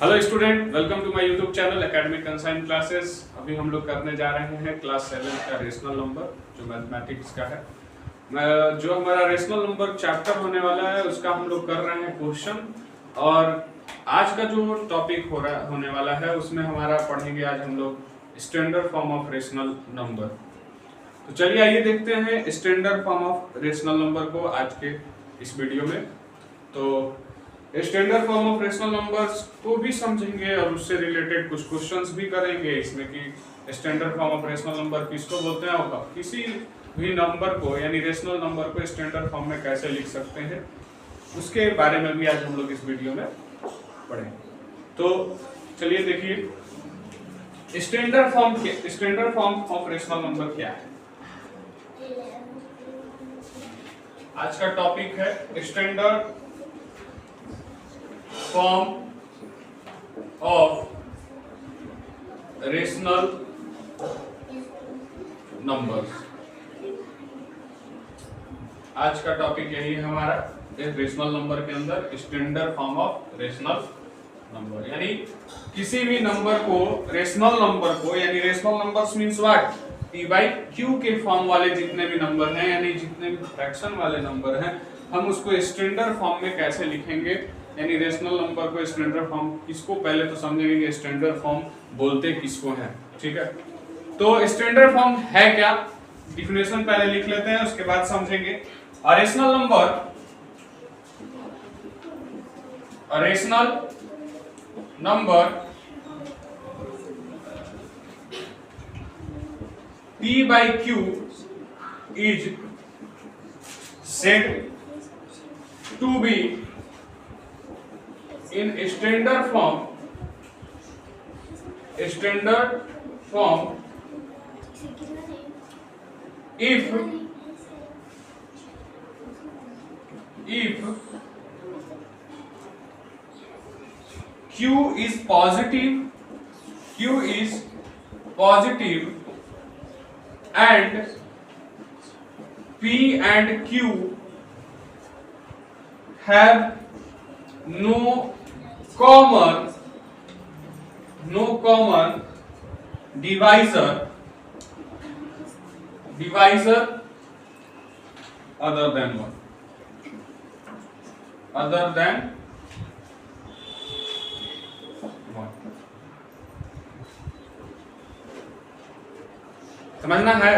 Hello student, welcome to my YouTube channel academic consign classes. अभी हम लोग करने जा रहे हैं क्लास 7 का रेशनल नंबर जो मैथमेटिक्स का है। जो हमारा रेशनल नंबर चैप्टर होने वाला है उसका हम लोग कर रहे हैं क्वेश्चन। और आज का जो टॉपिक होने वाला है उसमें हमारा पढ़ेंगे आज हम लोग standard form of rational number. तो चलिए आइए देखते हैं standard form of rational number को आज के इस वीडियो में। तो standard form of rational numbers को भी समझेंगे और उससे रिलेटेड कुछ क्वेश्चंस भी करेंगे इसमें कि standard form of rational number किसको बोलते हैं और किसी भी नंबर को यानी रेशनल नंबर को स्टैंडर्ड फॉर्म में कैसे लिख सकते हैं उसके बारे में भी आज हम लोग इस वीडियो में पढ़ेंगे। तो चलिए देखिए standard form of rational number क्या है। आज का टॉपिक है standard form of rational numbers. आज का टॉपिक यही है हमारा रेशनल नंबर के अंदर standard form of rational number, यानी किसी भी नंबर को रेशनल नंबर को यानी rational numbers means what p by q के फॉर्म वाले जितने भी नंबर हैं यानी जितने भी फ्रैक्शन वाले नंबर हैं हम उसको स्टैंडर्ड फॉर्म में कैसे लिखेंगे। यानी रेशनल नंबर को स्टैंडर्ड फॉर्म किसको पहले तो समझेंगे कि स्टैंडर्ड फॉर्म बोलते किसको है। ठीक है, तो स्टैंडर्ड फॉर्म है क्या, डिफिनेशन पहले लिख लेते हैं उसके बाद समझेंगे। Rational number p by q is said to be in standard form if q is positive and p and q have no common divisor other than 1 समझना है?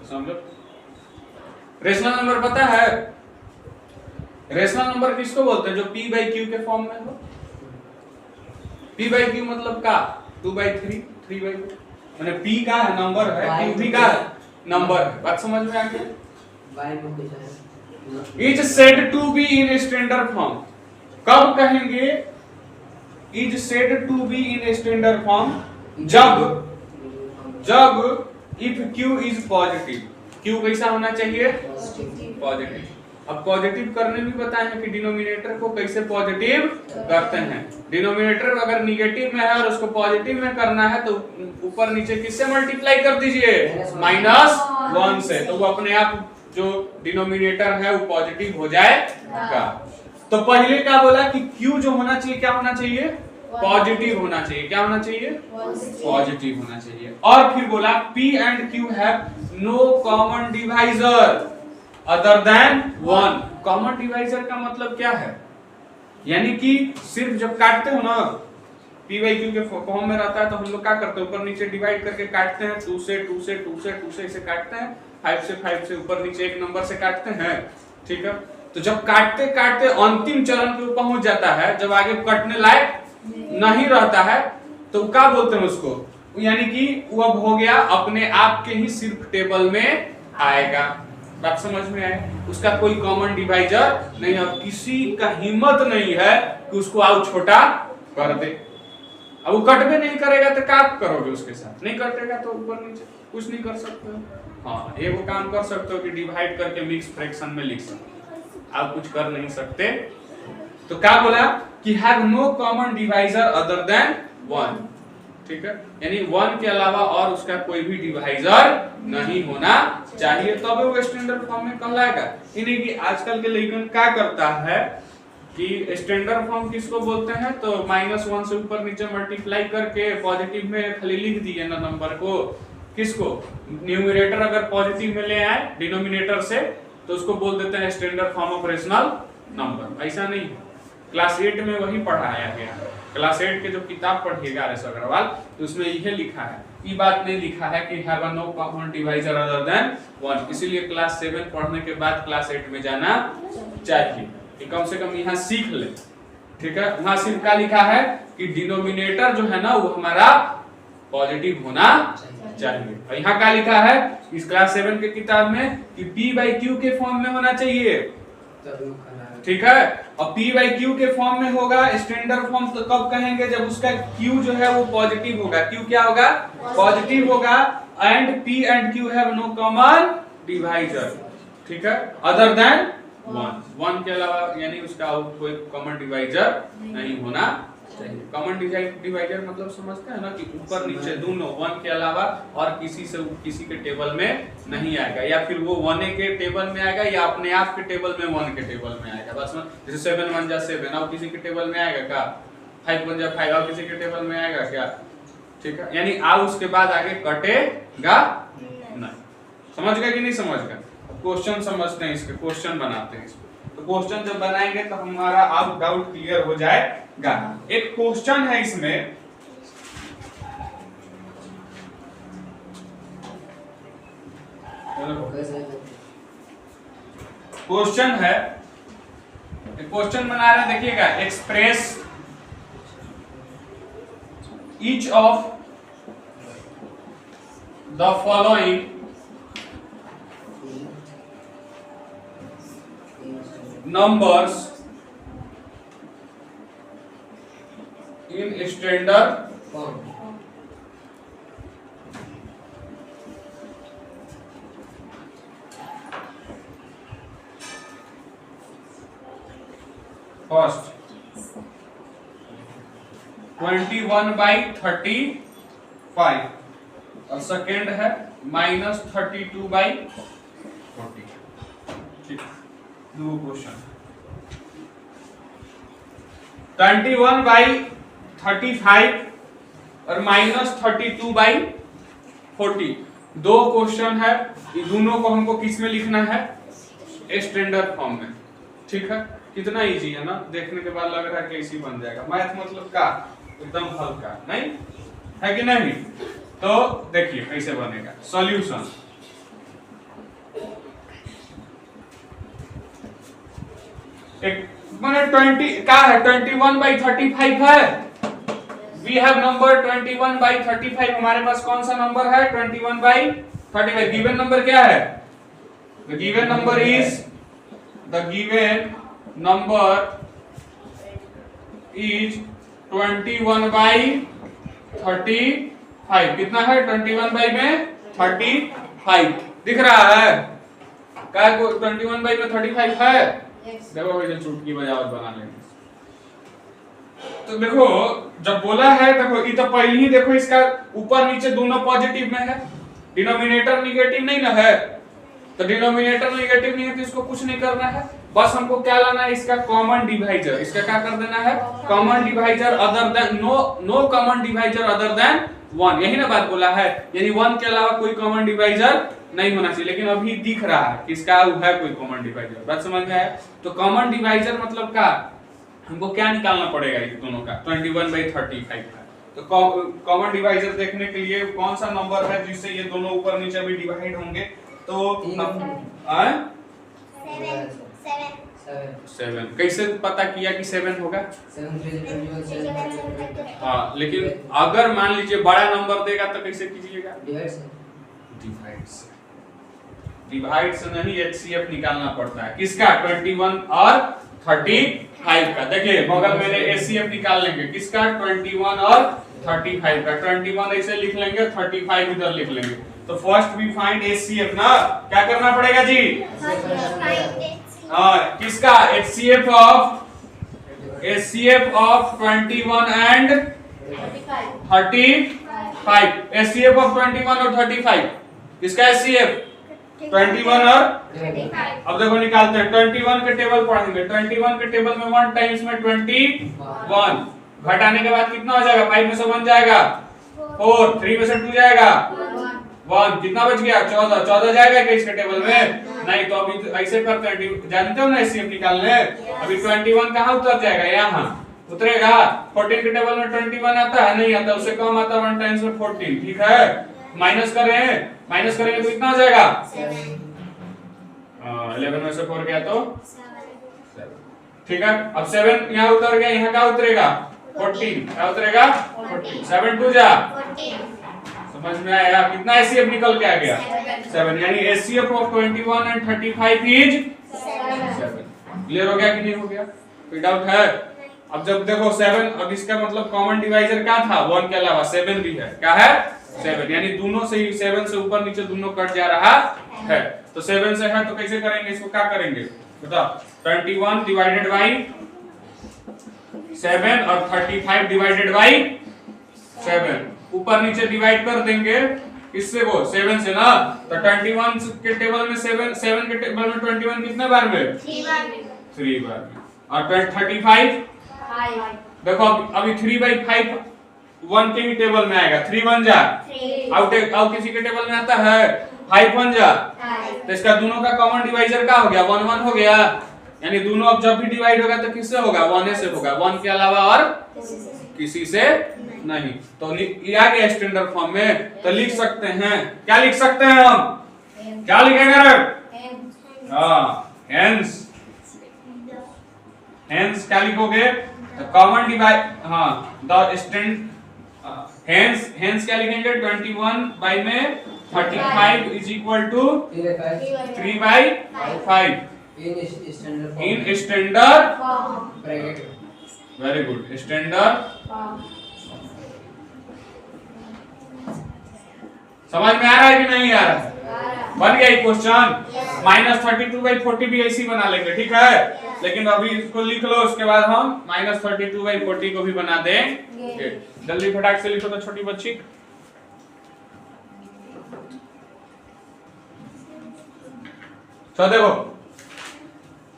समझो। रेशनल नंबर पता है रेशनल नंबर किसको बोलते हैं जो p by q के फॉर्म में हो। p by q मतलब का 2 by 3 3 by 2 माने p का है नंबर है, q भी का नंबर है। बात समझ में आ गया? Is said to be in standard form. कब कहेंगे is said to be in standard form? जब if q is positive. q कैसा होना चाहिए? पॉजिटिव। अब पॉजिटिव करने भी बताए हैं कि डिनोमिनेटर को कैसे पॉजिटिव करते हैं। डिनोमिनेटर अगर निगेटिव में है और उसको पॉजिटिव में करना है तो ऊपर नीचे किससे मल्टीप्लाई कर दीजिए? -1 से, तो वो अपने आप जो डिनोमिनेटर है वो पॉजिटिव हो जाएगा। तो पहले क्या बोला कि q जो होना चाहिए क्या होना चाहिए? पॉजिटिव होना चाहिए। क्या होना चाहिए? पॉजिटिव होना चाहिए। और फिर बोला p and q have no common divisor other than 1। Common divisor का मतलब क्या है? यानी कि सिर्फ जब काटते हो ना p by q के फॉर्म में रहता है तो हम लोग क्या करते हैं ऊपर नीचे डिवाइड करके काटते हैं। 2 से 2 से 2 से 2 से इसे काटते हैं, 5 से 5 से ऊपर नीचे एक नंबर से काटते हैं। ठीक है, तो जब काटते काटते अंतिम चरण पे पहुंच जाता है, जब आगे कटने लायक नहीं रहता है तो क्या बोलते हैं उसको? यानी कि वो अब हो गया अपने आप के ही सिर्फ टेबल में आएगा। बात समझ में आए? उसका कोई कॉमन डिवाइजर नहीं है। किसी का हिम्मत नहीं है कि उसको आओ छोटा कर दे। अब वो कटवे नहीं करेगा तो क्या करोगे उसके साथ? नहीं कटेगा तो ऊपर नीचे कुछ नहीं कर सकते हो। हाँ, ये वो काम कर सकते हो कि डिवाइड करके मिक्स फ्रैक्शन में लिख सकते, आप कुछ कर नहीं सकते। तो क्या बोला कि have no common divisor other than 1। ठीक है, यानी 1 के अलावा और उसका कोई भी डिवाइजर नहीं होना चाहिए, तब वो स्टैंडर्ड फॉर्म में कहलाएगा। यानी कि आजकल के लड़कन क्या करता है कि स्टैंडर्ड फॉर्म किसको बोलते हैं, तो -1 से ऊपर नीचे मल्टीप्लाई करके पॉजिटिव में खाली लिख दिए ना नंबर को, किसको, न्यूमरेटर अगर पॉजिटिव में ले आए डिनोमिनेटर से तो उसको बोल देते हैं standard form of rational number. ऐसा नहीं, क्लास 8 में वही पढ़ाया गया। क्लास 8 के जो किताब पढ़िएगा RS अग्रवाल तो उसमें यह लिखा है, ये बात नहीं लिखा है कि have no common divisor other than 1। इसीलिए क्लास 7 पढ़ने के बाद क्लास 8 में जाना चाहिए कि कम से कम यहाँ सीख ले। ठीक है, वहां सिर्फ क्या लिखा है कि डिनोमिनेटर जो है ना वो हमारा पॉजिटिव होना चाहिए, और यहाँ क्या लिखा है इस क्लास 7 के किताब में कि p/q के फॉर्म में होना चाहिए। ठीक है, और p/q के फॉर्म में होगा। स्टैंडर्ड फॉर्म तो कब कहेंगे, जब उसका q जो है वो पॉजिटिव होगा। q क्या होगा, पॉजिटिव होगा। And p and q have no common divisor, ठीक है, अदर देन 1 के अलावा, यानी उसका कोई कॉमन डिवाइजर नहीं होना चाहिए। कॉमन डिवाइजर मतलब समझते हैं ना कि ऊपर नीचे दोनों 1 के अलावा और किसी के टेबल में नहीं आएगा, या फिर वो 1 के टेबल में आएगा या अपने आप के टेबल में 1 के टेबल में आएगा। बस जैसे 7 बन जा 7 और किसी के टेबल में आएगा क्या, 5 बन जा 5 और किसी के टेबल में आएगा क्या। ठीक है, यानी आ उसके बाद आगे कटेगा नहीं। समझ गए कि नहीं समझ गए। क्वेश्चन समझते हैं, इसके क्वेश्चन बनाते हैं। तो क्वेश्चन जब बनाएंगे तो हमारा अब डाउट क्लियर हो जाएगा। एक क्वेश्चन है इसमें, क्वेश्चन है, क्वेश्चन बना रहे हैं, देखिएगा। Express each of the following numbers in standard form. First 21/35 और सेकेंड है -32/40। ठीक, दो क्वेश्चन। 21/35 और -32/40 दो क्वेश्चन है। ये दोनों को हमको किस में लिखना है, स्टैंडर्ड फॉर्म में। ठीक है, कितना इजी है ना, देखने के बाद लग रहा है कि इसी बन जाएगा। मैथ मतलब का एकदम हल्का नहीं है कि नहीं। तो देखिए कैसे बनेगा सॉल्यूशन। एक माने 20 क्या है, 21/35 है। We have number 21/35। हमारे पास कौन सा नंबर है, 21/35। गिवन नंबर क्या है, द गिवन नंबर इज 21/35। कितना है, 21/35 दिख रहा है क्या, 21/35 है। देखो वैसे चुटकी बजावट बना लेंगे। तो देखो जब बोला है, देखो ये तो पहले ही देखो इसका ऊपर नीचे दोनों पॉजिटिव में है, डिनोमिनेटर नेगेटिव नहीं ना है। तो डिनोमिनेटर नेगेटिव नहीं है तो इसको कुछ नहीं करना है, बस हमको क्या लाना है, इसका कॉमन डिवाइजर। इसका क्या कर देना है, common divisor other than no common divisor other than 1। यही ना बात बोला है, यानी 1 के अलावा कोई कॉमन डिवाइजर नहीं होना चाहिए। लेकिन अभी दिख रहा है कि इसका है कोई कॉमन डिवाइजर। बात समझ में आया। तो कॉमन डिवाइजर मतलब क्या, हमको क्या निकालना पड़ेगा इस दोनों का, 21/35 का। तो कॉमन डिवाइजर देखने के लिए कौन सा नंबर है जिससे ये दोनों ऊपर नीचे भी डिवाइड होंगे, तो 7। कैसे पता किया कि 7 होगा, हाँ, लेकिन अगर मान लीजिए बड़ा नंबर देगा तो कैसे कीजिएगा, डिवाइड से नहीं, HCF निकालना पड़ता है। किसका, 21 और 35 का। देखिए बगल में HCF निकाल लेंगे, किसका, 21 और 35 का। 21 ऐसे लिख लेंगे, 35 इधर लिख लेंगे। तो फर्स्ट वी फाइंड HCF ना, क्या करना पड़ेगा जी, किसका, HCF of 21 and 35। HCF of 21 और 35 किसका HCF 21 और अब देखो निकालते हैं। 21 के टेबल पढ़ेंगे। 21 के टेबल में 1 टाइम्स में 21 घटाने के बाद कितना हो जाएगा? 5 में से 1 जाएगा 4, 3 में से 2 जाएगा 1, कितना बच गया? 14। 14 जाएगा क्या इसके टेबल में? नहीं। तो अभी ऐसे करते हैं, जानते हो ना एचसीएफ निकालने। अभी 21 कहाँ उतर जाएगा? यहाँ उतरेगा। 14 के टेबल में 21 आता है? नहीं आता। उससे कम आता है 1 टाइम्स में 14। ठीक है, माइनस करें, माइनस करेंगे तो कितना हो जाएगा? 11 में से 4 गया तो 7। ठीक है, अब 7 यहाँ उतर गया, यहाँ क्या उतरेगा? 14। क्या उतरेगा? 14। 7 2 जा 14। समझ में आया? कितना एचसीएफ निकल के आ गया? 7। यानी HCF of 21 and 35 is 7। Clear हो गया कि नहीं हो गया? कोई डाउट है? अब जब देखो 7, अब इसका मतलब कॉमन डिवाइजर क्या था? 1 के अलावा 7 भी है। क्या है? 7। यानी दोनों से ही 7 से ऊपर नीचे दोनों कट जा रहा है। तो 7 से है तो कैसे करेंगे इसको? क्या करेंगे बताओ? 21 डिवाइडेड बाई 7 और 35 डिवाइडेड बाई 7 ऊपर नीचे डिवाइड कर देंगे। इससे वो 7 से ना, तो 21 के टेबल में 7 के टेबल में 21 कितने बार में? 3 बार में। और 35 देखो अभी 3/5 1 के ही टेबल में आएगा। 3 1 जा आउट किसी के टेबल में आता है? 5 1 जा। तो इसका दोनों का कॉमन डिवाइजर क्या हो गया? 1 1 हो गया। यानी दोनों अब जब भी डिवाइड होगा तो किससे होगा? 1 से होगा। 1 के अलावा और किसी से नहीं। तो ये आ गया स्टैंडर्ड फॉर्म में। तो लिख सकते हैं, क्या लिख सकते हैं हम? क्या लिखेंगे? हेंस। हेंस क्या लिखोगे? Common divide, the stand hence क्या लिखेंगे? 21 बाई में 35 is equal to 3/5 in standard. Very good, standard. समझ में आ रहा है कि नहीं आ रहा है? बन गया क्वेश्चन। -32/40 भी ऐसी बना लेंगे। ठीक है, लेकिन अभी इसको लिख लो, उसके बाद हम -32/40 को भी बना देंगे। जल्दी फटाक से लिखो तो छोटी बच्ची। तो देखो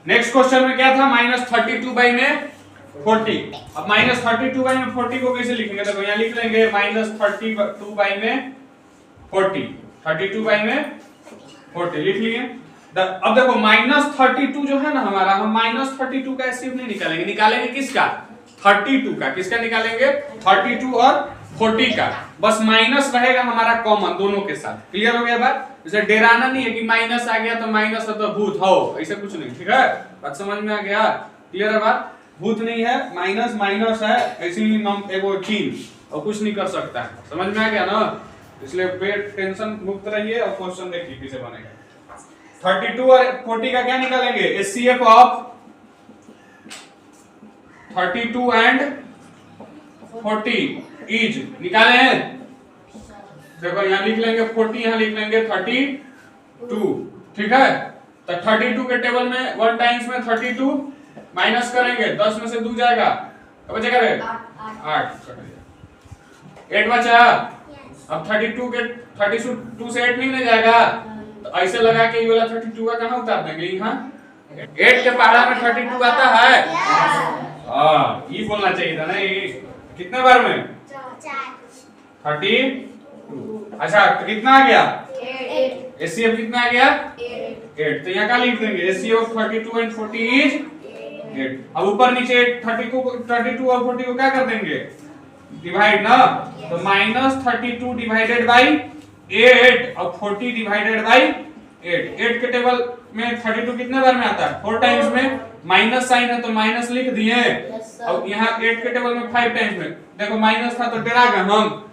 नेक्स्ट क्वेश्चन में क्या था? -32/40। अब -32/40 को कैसे लिखेंगे? देखो यहाँ लिख लेंगे -32/40। 32/40 लिख लिए। अब देखो -32 जो है ना हमारा, हम -32 का एचसीएफ नहीं निकालेंगे। निकालेंगे किसका? 32 का। किसका निकालेंगे? 32 और 40 का। बस माइनस रहेगा हमारा कॉमन दोनों के साथ। क्लियर हो गया बात? जैसे डेराना नहीं है कि माइनस आ गया तो माइनस है तो भूत हो, ऐसा कुछ नहीं। ठीक है, बात समझ में आ गया? क्लियर है बात? भूत नहीं है, माइनस माइनस है, ऐसे ही एगो चिन्ह और कुछ नहीं कर सकता है। समझ में आ गया ना? इसलिए टेंशन मुक्त रहिए और क्वेश्चन देखिए कैसे बनेगा। 32 और 40 का क्या निकालेंगे? एचसीएफ ऑफ 32 एंड 40 इज निकाले हैं। देखो यहाँ लिख लेंगे 40, यहाँ लिख लेंगे 32। ठीक है, तो 32 के टेबल में 1 टाइम्स में 32 माइनस करेंगे, 10 में से 2 जाएगा, बचेगा 8 बचा। अब 32 के 32 से 8 नहीं जाएगा, तो ऐसे लगा के ये वाला 32 का कहाँ उतार देंगे? यहाँ 8 के पहाड़ा में 32 आता है। ये बोलना चाहिए था ना। ये कितने बार में? 32। अच्छा, तो कितना आ गया? 8। एचसीएफ कितना आ गया? 8। तो यहाँ क्या लिख देंगे? HCF of 32 and 40 is 8। अब ऊपर नीचे 32 और 40 को क्या कर देंगे? डिवाइड ना। तो -32 डिवाइडेड बाई 8 और 40 डिवाइडेड बाई 8। 8 के टेबल में 32 कितने बार में आता है? 4 टाइम्स में। माइनस साइन है तो माइनस लिख दिए। अब यहाँ 8 के टेबल में 5 टाइम्स में। देखो माइनस था तो डरा गए हम,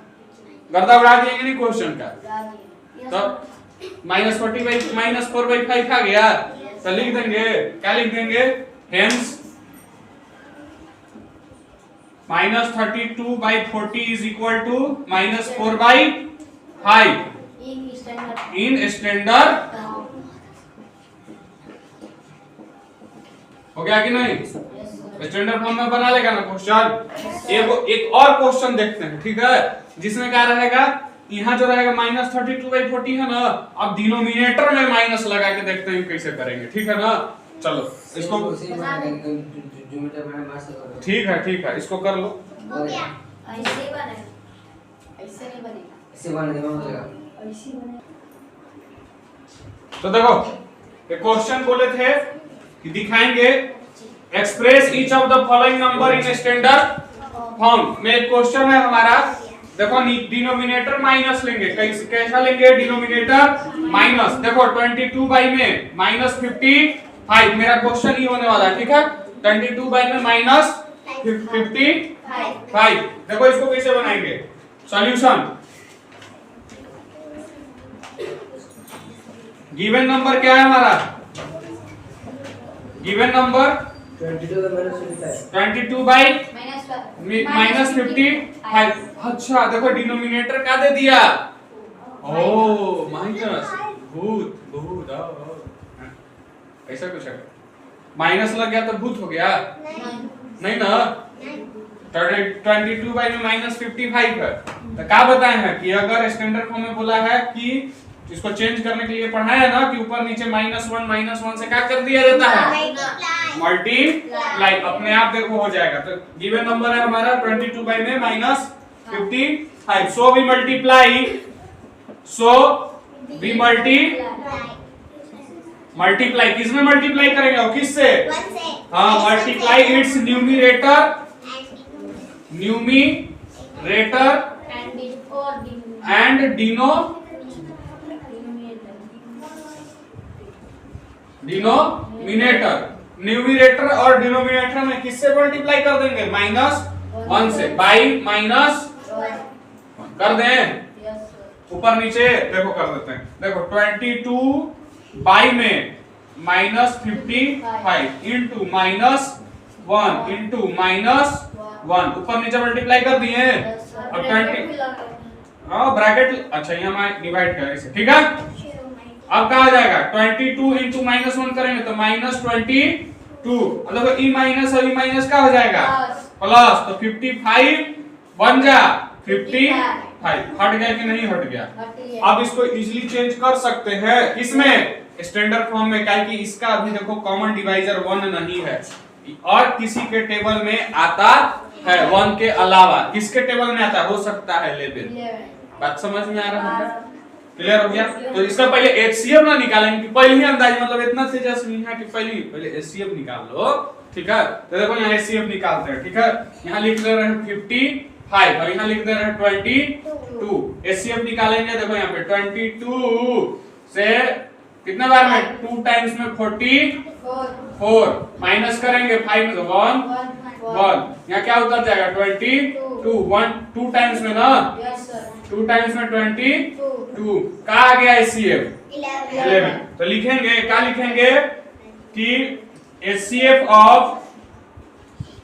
गर्दा उड़ा दिएंगे नहीं क्वेश्चन का। तो -4/5 आ गया, तो लिख देंगे, क्या लिख देंगे? Hence -32/40 is equal to -4/5 in standard. हो गया कि नहीं? स्टैंडर्ड फॉर्म में बना लेगा ना क्वेश्चन। एक और क्वेश्चन देखते हैं। ठीक है, जिसमें क्या रहेगा? यहाँ जो रहेगा -32/40 है ना, अब डिनोमिनेटर में माइनस लगा के देखते हैं कैसे करेंगे, ठीक है ना। चलो इसको ठीक है इसको कर लो। हो गया। ऐसे बनेगा, ऐसे नहीं बनेगा, ऐसे बनेगा। तो देखो ये क्वेश्चन बोले थे कि दिखाएंगे express each of the following number in standard form में। क्वेश्चन है हमारा, देखो डिनोमिनेटर माइनस लेंगे, कैसा लेंगे, डिनोमिनेटर माइनस। देखो 22 बाई में -55, मेरा क्वेश्चन ही होने वाला है, ठीक है। 22 बाई में -55, देखो इसको कैसे बनाएंगे, सॉल्यूशन। गिवन नंबर क्या है हमारा, गिवन नंबर 22 बाई -55। अच्छा देखो डिनोमिनेटर क्या दे दिया, ओ माइनस, भूत ऐसा कुछ है, माइनस लग गया तो भूत हो गया, नहीं ना। 22 बाई में -55 है, तो क्या बताए हैं कि अगर स्टैंडर्ड फॉर्म में बोला है कि इसको चेंज करने के लिए पढ़ाया है ना कि ऊपर नीचे -1 से क्या कर दिया जाता है, मल्टीप्लाई, अपने आप देखो हो जाएगा। तो गिवन नंबर है हमारा 22 बाई में -55, सो वी मल्टीप्लाई किसमें मल्टीप्लाई करेंगे और किससे, हाँ multiply it's numerator and denominator. Numerator और डिनोमिनेटर में किससे मल्टीप्लाई कर देंगे, -1 से, बाई -1 कर दें, ऊपर नीचे देखो कर देते हैं। देखो 22 बाई में -55 इंटू -1 इंटू -1, ऊपर नीचे मल्टीप्लाई कर दिए। अब 20, हाँ ब्रैकेट, अच्छा यहाँ मैं डिवाइड कर इसे, ठीक है। अब क्या आ जाएगा, 22 इंटू -1 करेंगे तो -22, मतलब ई माइनस और ई माइनस क्या हो जाएगा, प्लस, तो 55 बन जा 55, हट गया कि नहीं हट गया। अब इसको इजीली चेंज कर सकते हैं किसमें, स्टैंडर्ड फॉर्म में, क्या कि इसका अभी देखो कॉमन डिवाइजर 1 नहीं है और किसी के टेबल में आता है 1 के अलावा, किसके टेबल में आता हो सकता है 11। बात समझ में आ रहा है, क्लियर हो गया। तो इसका पहले एचसीएफ ना निकालेंगे, पहले ही अंदाज, मतलब इतना तेजस्वी है कि पहले एचसीएफ निकाल लो, ठीक है। तो देखो यहाँ एचसीएफ निकालते हैं, ठीक है। यहाँ लिख ले रहे हैं 55 और यहाँ लिख दे रहे हैं 22। एचसीएफ निकालेंगे, देखो यहाँ पे 22 से कितने बार में, 2 टाइम्स में 44, माइनस करेंगे 5 में 1, यहाँ क्या उतर जाएगा 22, 2 टाइम्स में ना, 2 टाइम्स में 22, क्या आ गया एचसीएफ 11। तो लिखेंगे, क्या लिखेंगे कि एचसीएफ ऑफ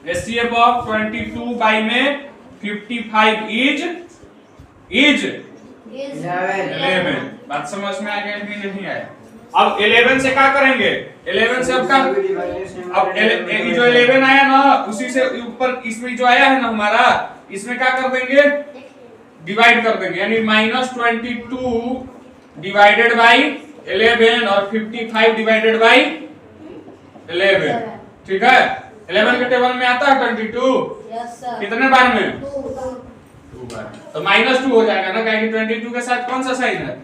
22 बाई में 55 इज 11। बात समझ में आ गया कि नहीं आया। अब 11 से क्या करेंगे, 11 से अब क्या, अब जो 11 आया ना उसी से ऊपर इसमें जो आया है ना हमारा, इसमें क्या कर देंगे, डिवाइड कर देंगे, यानी -22 डिवाइडेड बाई 11 और 55 डिवाइडेड बाई 11, ठीक है। 11 के टेबल में आता है 22, कितने बार में, 2 बार, तो -2 हो जाएगा ना, क्योंकि 22 के साथ कौन सा साइन है,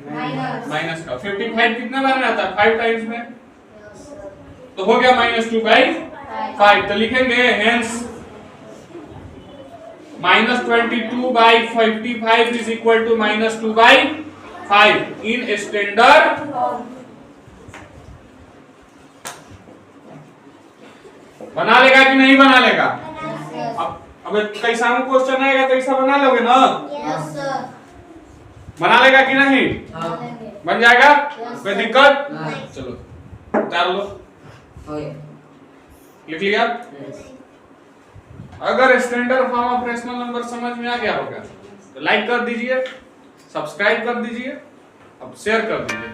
माइनस का। 55 कितने बार में आता है, 5 टाइम्स में, तो हो गया -2/5। तो लिखेंगे hence -22 by 55 is equal to -2/5 in standard. बना लेगा कि नहीं बना लेगा, अब कैसा क्वेश्चन आएगा कैसा बना लोगे ना, बना लेगा कि नहीं, बन जाएगा, कोई दिक्कत, चलो उतार लो, लिख लिया। अगर standard form of rational number समझ में आ गया होगा तो लाइक कर दीजिए, सब्सक्राइब कर दीजिए, अब शेयर कर दीजिए।